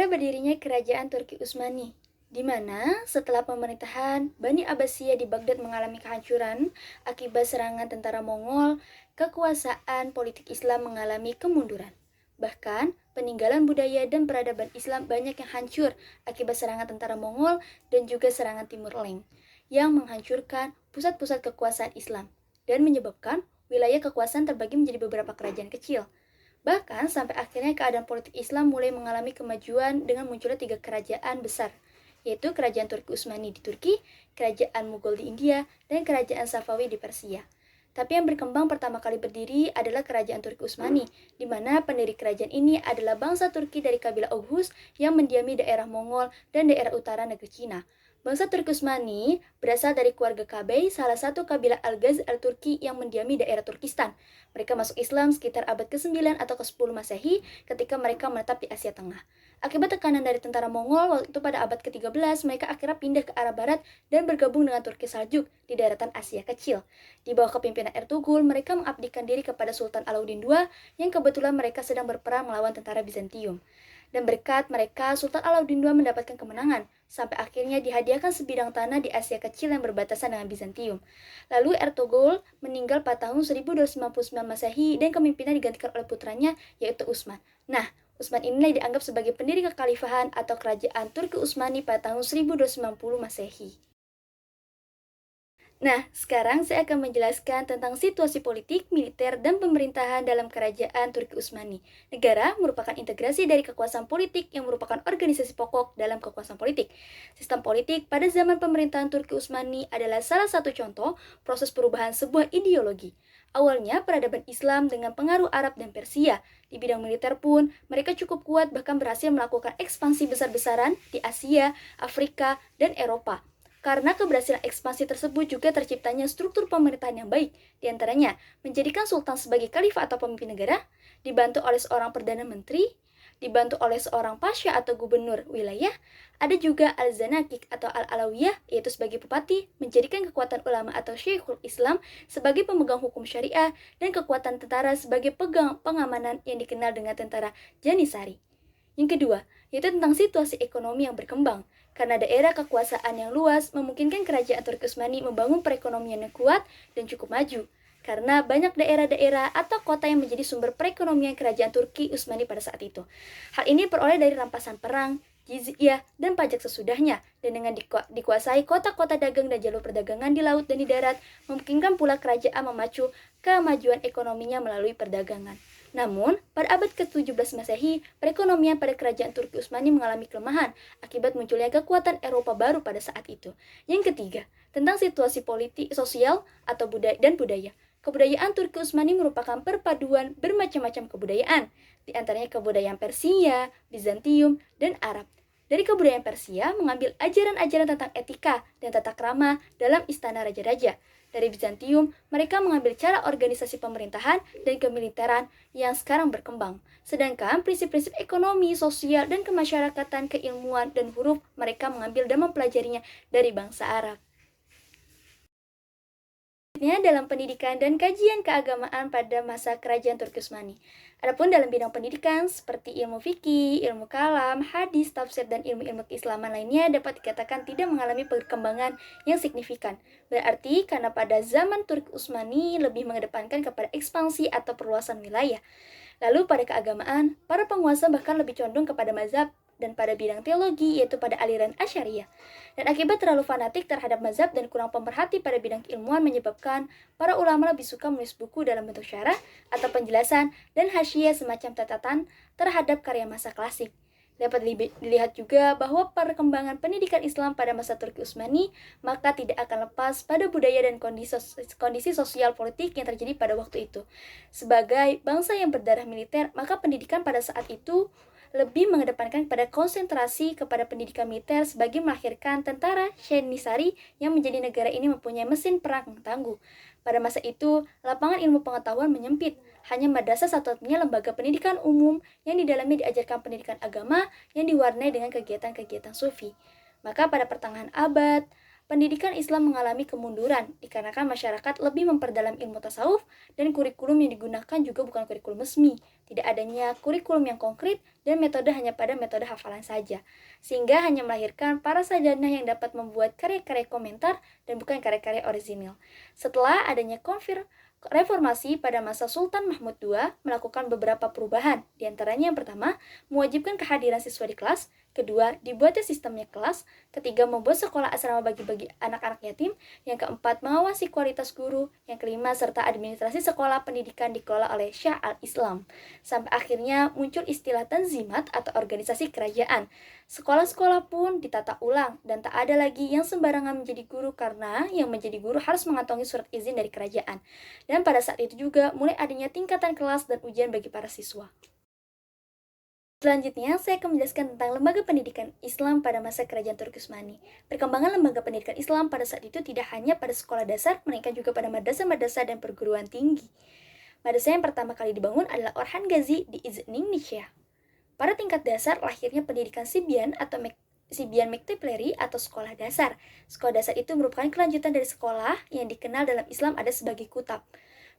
berdirinya Kerajaan Turki Utsmani, di mana setelah pemerintahan Bani Abbasiyah di Baghdad mengalami kehancuran akibat serangan tentara Mongol, kekuasaan politik Islam mengalami kemunduran. Bahkan, peninggalan budaya dan peradaban Islam banyak yang hancur akibat serangan tentara Mongol dan juga serangan Timur Leng, yang menghancurkan pusat-pusat kekuasaan Islam dan menyebabkan wilayah kekuasaan terbagi menjadi beberapa kerajaan kecil. Bahkan sampai akhirnya keadaan politik Islam mulai mengalami kemajuan dengan munculnya 3 kerajaan besar, yaitu Kerajaan Turki Utsmani di Turki, Kerajaan Mughal di India, dan Kerajaan Safawi di Persia. Tapi yang berkembang pertama kali berdiri adalah Kerajaan Turki Utsmani, di mana pendiri kerajaan ini adalah bangsa Turki dari kabilah Oghuz yang mendiami daerah Mongol dan daerah utara negeri Cina. Bangsa Turki Utsmani berasal dari keluarga Kabay, salah satu kabilah Al-Ghaz al-Turki yang mendiami daerah Turkistan. Mereka masuk Islam sekitar abad ke-9 atau ke-10 Masehi ketika mereka menetap di Asia Tengah. Akibat tekanan dari tentara Mongol, waktu itu pada abad ke-13, mereka akhirnya pindah ke arah barat dan bergabung dengan Turki Saljuk di daratan Asia Kecil. Di bawah kepimpinan Ertugrul, mereka mengabdikan diri kepada Sultan Alauddin II yang kebetulan mereka sedang berperang melawan tentara Bizantium. Dan berkat mereka, Sultan Alauddin II mendapatkan kemenangan, sampai akhirnya dihadiahkan sebidang tanah di Asia Kecil yang berbatasan dengan Bizantium. Lalu Ertugrul meninggal pada tahun 1299 Masehi dan kepemimpinan digantikan oleh putranya, yaitu Utsman. Nah, Utsman inilah dianggap sebagai pendiri kekhalifahan atau kerajaan Turki Utsmani pada tahun 1290 Masehi. Nah, sekarang saya akan menjelaskan tentang situasi politik, militer, dan pemerintahan dalam kerajaan Turki Utsmani. Negara merupakan integrasi dari kekuasaan politik yang merupakan organisasi pokok dalam kekuasaan politik. Sistem politik pada zaman pemerintahan Turki Utsmani adalah salah satu contoh proses perubahan sebuah ideologi. Awalnya peradaban Islam dengan pengaruh Arab dan Persia. Di bidang militer pun, mereka cukup kuat bahkan berhasil melakukan ekspansi besar-besaran di Asia, Afrika, dan Eropa. Karena keberhasilan ekspansi tersebut juga terciptanya struktur pemerintahan yang baik, diantaranya menjadikan sultan sebagai khalifah atau pemimpin negara, dibantu oleh seorang perdana menteri, dibantu oleh seorang pasha atau gubernur wilayah, ada juga al-zanakik atau al-alawiyah, yaitu sebagai bupati, menjadikan kekuatan ulama atau syekhul Islam sebagai pemegang hukum syariah, dan kekuatan tentara sebagai pengamanan yang dikenal dengan tentara Janisari. Yang kedua, yaitu tentang situasi ekonomi yang berkembang. Karena daerah kekuasaan yang luas memungkinkan kerajaan Turki Utsmani membangun perekonomian yang kuat dan cukup maju. Karena banyak daerah-daerah atau kota yang menjadi sumber perekonomian kerajaan Turki Utsmani pada saat itu. Hal ini peroleh dari rampasan perang, jizyah, dan pajak sesudahnya. Dan dengan dikuasai kota-kota dagang dan jalur perdagangan di laut dan di darat, memungkinkan pula kerajaan memacu kemajuan ekonominya melalui perdagangan. Namun, pada abad ke-17 Masehi, perekonomian pada kerajaan Turki Utsmani mengalami kelemahan akibat munculnya kekuatan Eropa baru pada saat itu. Yang ketiga, tentang situasi politik, sosial, atau budaya. Kebudayaan Turki Utsmani merupakan perpaduan bermacam-macam kebudayaan, di antaranya kebudayaan Persia, Bizantium, dan Arab. Dari kebudayaan Persia mengambil ajaran-ajaran tentang etika dan tata krama dalam istana raja-raja. Dari Bizantium, mereka mengambil cara organisasi pemerintahan dan kemiliteran yang sekarang berkembang. Sedangkan prinsip-prinsip ekonomi, sosial, dan kemasyarakatan, keilmuan, dan huruf mereka mengambil dan mempelajarinya dari bangsa Arab. Dalam pendidikan dan kajian keagamaan pada masa kerajaan Turki Utsmani. Adapun dalam bidang pendidikan seperti ilmu fikih, ilmu kalam, hadis, tafsir, dan ilmu-ilmu keislaman lainnya dapat dikatakan tidak mengalami perkembangan yang signifikan. Berarti karena pada zaman Turki Utsmani lebih mengedepankan kepada ekspansi atau perluasan wilayah. Lalu pada keagamaan, para penguasa bahkan lebih condong kepada mazhab dan pada bidang teologi yaitu pada aliran Asy'ariyah. Dan akibat terlalu fanatik terhadap mazhab dan kurang pemerhati pada bidang keilmuan menyebabkan para ulama lebih suka menulis buku dalam bentuk syarah atau penjelasan dan hasyiah semacam catatan terhadap karya masa klasik. Dapat dilihat juga bahwa perkembangan pendidikan Islam pada masa Turki Utsmani maka tidak akan lepas pada budaya dan kondisi sosial politik yang terjadi pada waktu itu. Sebagai bangsa yang berdarah militer, maka pendidikan pada saat itu lebih mengedepankan pada konsentrasi kepada pendidikan militer sebagai melahirkan tentara Janisari yang menjadi negara ini mempunyai mesin perang yang tangguh. Pada masa itu, lapangan ilmu pengetahuan menyempit. Hanya madrasah satu-satunya lembaga pendidikan umum yang di dalamnya diajarkan pendidikan agama yang diwarnai dengan kegiatan-kegiatan sufi. Maka pada pertengahan abad pendidikan Islam mengalami kemunduran dikarenakan masyarakat lebih memperdalam ilmu tasawuf dan kurikulum yang digunakan juga bukan kurikulum resmi. Tidak adanya kurikulum yang konkret dan metode hanya pada metode hafalan saja. Sehingga hanya melahirkan para sarjana yang dapat membuat karya-karya komentar dan bukan karya-karya orisinil. Setelah adanya reformasi pada masa Sultan Mahmud II melakukan beberapa perubahan, di antaranya yang pertama, mewajibkan kehadiran siswa di kelas, kedua, dibuatnya sistemnya kelas, ketiga, membuat sekolah asrama bagi anak-anak yatim, yang keempat, mengawasi kualitas guru, yang kelima, serta administrasi sekolah pendidikan dikelola oleh Syah al-Islam. Sampai akhirnya muncul istilah tanzimat atau organisasi kerajaan. Sekolah-sekolah pun ditata ulang dan tak ada lagi yang sembarangan menjadi guru karena yang menjadi guru harus mengantongi surat izin dari kerajaan. Dan pada saat itu juga mulai adanya tingkatan kelas dan ujian bagi para siswa. Selanjutnya, saya akan menjelaskan tentang lembaga pendidikan Islam pada masa Kerajaan Turki Utsmani. Perkembangan lembaga pendidikan Islam pada saat itu tidak hanya pada sekolah dasar, melainkan juga pada madrasah-madrasah dan perguruan tinggi. Madrasah yang pertama kali dibangun adalah Orhan Gazi di Iznik, Nisya. Pada tingkat dasar, lahirnya pendidikan Sibyan atau Sibyan Mektepleri atau sekolah dasar. Sekolah dasar itu merupakan kelanjutan dari sekolah yang dikenal dalam Islam ada sebagai kutab.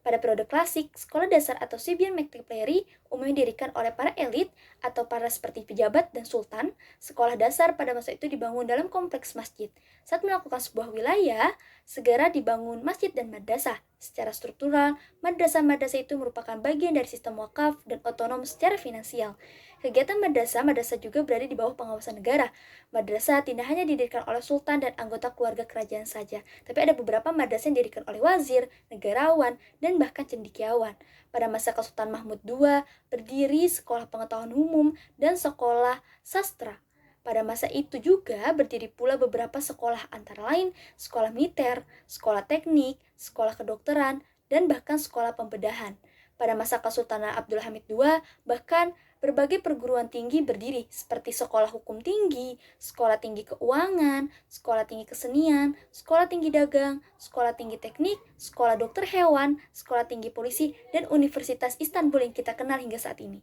Pada periode klasik, sekolah dasar atau Sibyan Mektepleri umumnya didirikan oleh para elit atau para seperti pejabat dan sultan. Sekolah dasar pada masa itu dibangun dalam kompleks masjid. Saat melakukan sebuah wilayah, segera dibangun masjid dan madrasah. Secara struktural, madrasah-madrasah itu merupakan bagian dari sistem wakaf dan otonom secara finansial. Kegiatan madrasah juga berada di bawah pengawasan negara. Madrasah tidak hanya didirikan oleh sultan dan anggota keluarga kerajaan saja, tapi ada beberapa madrasah yang didirikan oleh wazir, negarawan, dan bahkan cendekiawan. Pada masa Kesultanan Mahmud II, berdiri sekolah pengetahuan umum dan sekolah sastra. Pada masa itu juga berdiri pula beberapa sekolah antara lain sekolah militer, sekolah teknik, sekolah kedokteran, dan bahkan sekolah pembedahan. Pada masa Kesultanan Abdul Hamid II, bahkan berbagai perguruan tinggi berdiri seperti Sekolah Hukum Tinggi, Sekolah Tinggi Keuangan, Sekolah Tinggi Kesenian, Sekolah Tinggi Dagang, Sekolah Tinggi Teknik, Sekolah Dokter Hewan, Sekolah Tinggi Polisi, dan Universitas Istanbul yang kita kenal hingga saat ini.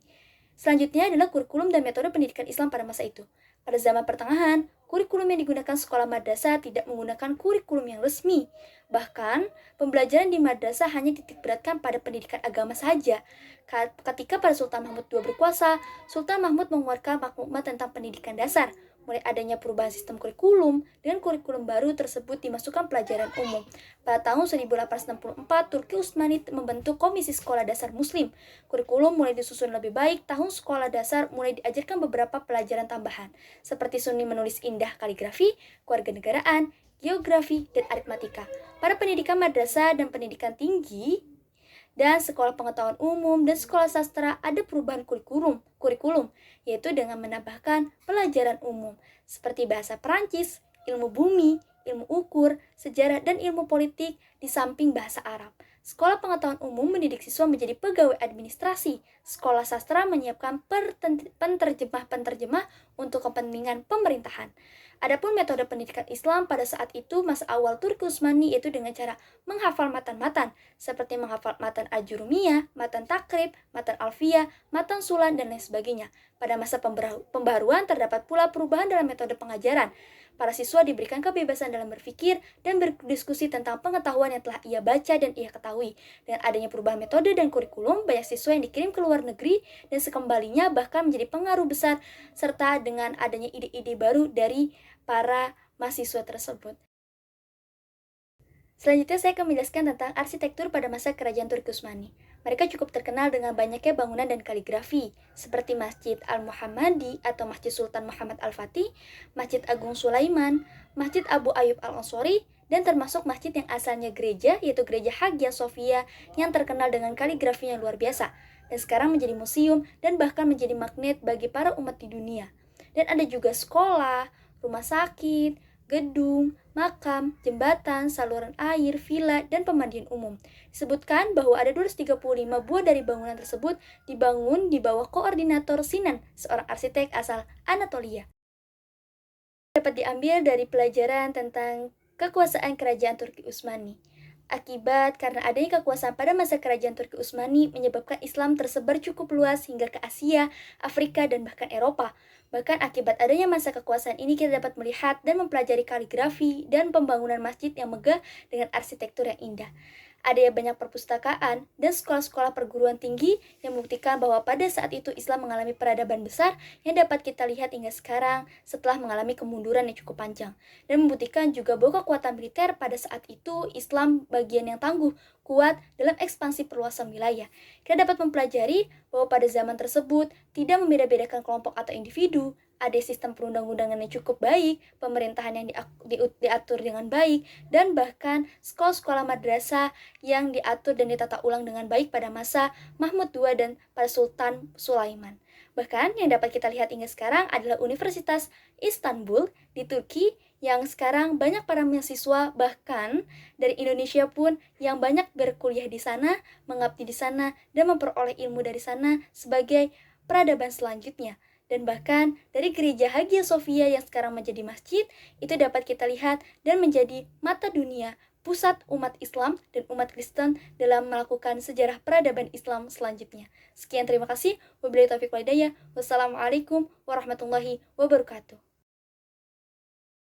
Selanjutnya adalah kurikulum dan metode pendidikan Islam pada masa itu. Pada zaman pertengahan, kurikulum yang digunakan sekolah madrasah tidak menggunakan kurikulum yang resmi. Bahkan, pembelajaran di madrasah hanya titikberatkan pada pendidikan agama saja. Ketika pada Sultan Mahmud II berkuasa, Sultan Mahmud mengeluarkan maklumat tentang pendidikan dasar. Mulai adanya perubahan sistem kurikulum, dengan kurikulum baru tersebut dimasukkan pelajaran umum. Pada tahun 1864, Turki Utsmani membentuk Komisi Sekolah Dasar Muslim. Kurikulum mulai disusun lebih baik, tahun sekolah dasar mulai diajarkan beberapa pelajaran tambahan, seperti seni menulis indah kaligrafi, kewarganegaraan, geografi, dan aritmatika. Pada pendidikan madrasah dan pendidikan tinggi, dan sekolah pengetahuan umum dan sekolah sastra ada perubahan kurikulum, yaitu dengan menambahkan pelajaran umum seperti bahasa Perancis, ilmu bumi, ilmu ukur, sejarah, dan ilmu politik di samping bahasa Arab. Sekolah pengetahuan umum mendidik siswa menjadi pegawai administrasi. Sekolah sastra menyiapkan penterjemah-penterjemah untuk kepentingan pemerintahan. Adapun metode pendidikan Islam pada saat itu masa awal Turki Utsmani yaitu dengan cara menghafal matan-matan seperti menghafal matan Ajurumiyah, matan Takrib, matan Alfiyah, matan Sulan, dan lain sebagainya. Pada masa pembaruan terdapat pula perubahan dalam metode pengajaran. Para siswa diberikan kebebasan dalam berpikir dan berdiskusi tentang pengetahuan yang telah ia baca dan ia ketahui. Dengan adanya perubahan metode dan kurikulum, banyak siswa yang dikirim ke luar negeri dan sekembalinya bahkan menjadi pengaruh besar serta dengan adanya ide-ide baru dari para mahasiswa tersebut. Selanjutnya saya akan menjelaskan tentang arsitektur pada masa Kerajaan Turki Utsmani. Mereka cukup terkenal dengan banyaknya bangunan dan kaligrafi, seperti Masjid Al-Muhammadi atau Masjid Sultan Muhammad Al-Fatih, Masjid Agung Sulaiman, Masjid Abu Ayyub Al-Ansori, dan termasuk masjid yang asalnya gereja, yaitu Gereja Hagia Sophia yang terkenal dengan kaligrafi yang luar biasa, dan sekarang menjadi museum dan bahkan menjadi magnet bagi para umat di dunia. Dan ada juga sekolah, rumah sakit, gedung, makam, jembatan, saluran air, villa, dan pemandian umum. Disebutkan bahwa ada 235 buah dari bangunan tersebut dibangun di bawah koordinator Sinan, seorang arsitek asal Anatolia. Dapat diambil dari pelajaran tentang kekuasaan Kerajaan Turki Utsmani. Akibat karena adanya kekuasaan pada masa kerajaan Turki Utsmani menyebabkan Islam tersebar cukup luas hingga ke Asia, Afrika, dan bahkan Eropa. Bahkan akibat adanya masa kekuasaan ini kita dapat melihat dan mempelajari kaligrafi dan pembangunan masjid yang megah dengan arsitektur yang indah. Ada banyak perpustakaan dan sekolah-sekolah perguruan tinggi yang membuktikan bahwa pada saat itu Islam mengalami peradaban besar yang dapat kita lihat hingga sekarang setelah mengalami kemunduran yang cukup panjang. Dan membuktikan juga bahwa kekuatan militer pada saat itu Islam bagian yang tangguh, kuat dalam ekspansi perluasan wilayah. Kita dapat mempelajari bahwa pada zaman tersebut tidak membeda-bedakan kelompok atau individu, ada sistem perundang-undangan yang cukup baik, pemerintahan yang diatur dengan baik, dan bahkan sekolah-sekolah madrasah yang diatur dan ditata ulang dengan baik pada masa Mahmud II dan pada Sultan Sulaiman. Bahkan yang dapat kita lihat hingga sekarang adalah Universitas Istanbul di Turki yang sekarang banyak para mahasiswa bahkan dari Indonesia pun yang banyak berkuliah di sana, mengabdi di sana, dan memperoleh ilmu dari sana sebagai peradaban selanjutnya. Dan bahkan dari gereja Hagia Sophia yang sekarang menjadi masjid, itu dapat kita lihat dan menjadi mata dunia, pusat umat Islam dan umat Kristen dalam melakukan sejarah peradaban Islam selanjutnya. Sekian, terima kasih. Wabillahi taufiq wal hidayah. Wassalamualaikum warahmatullahi wabarakatuh.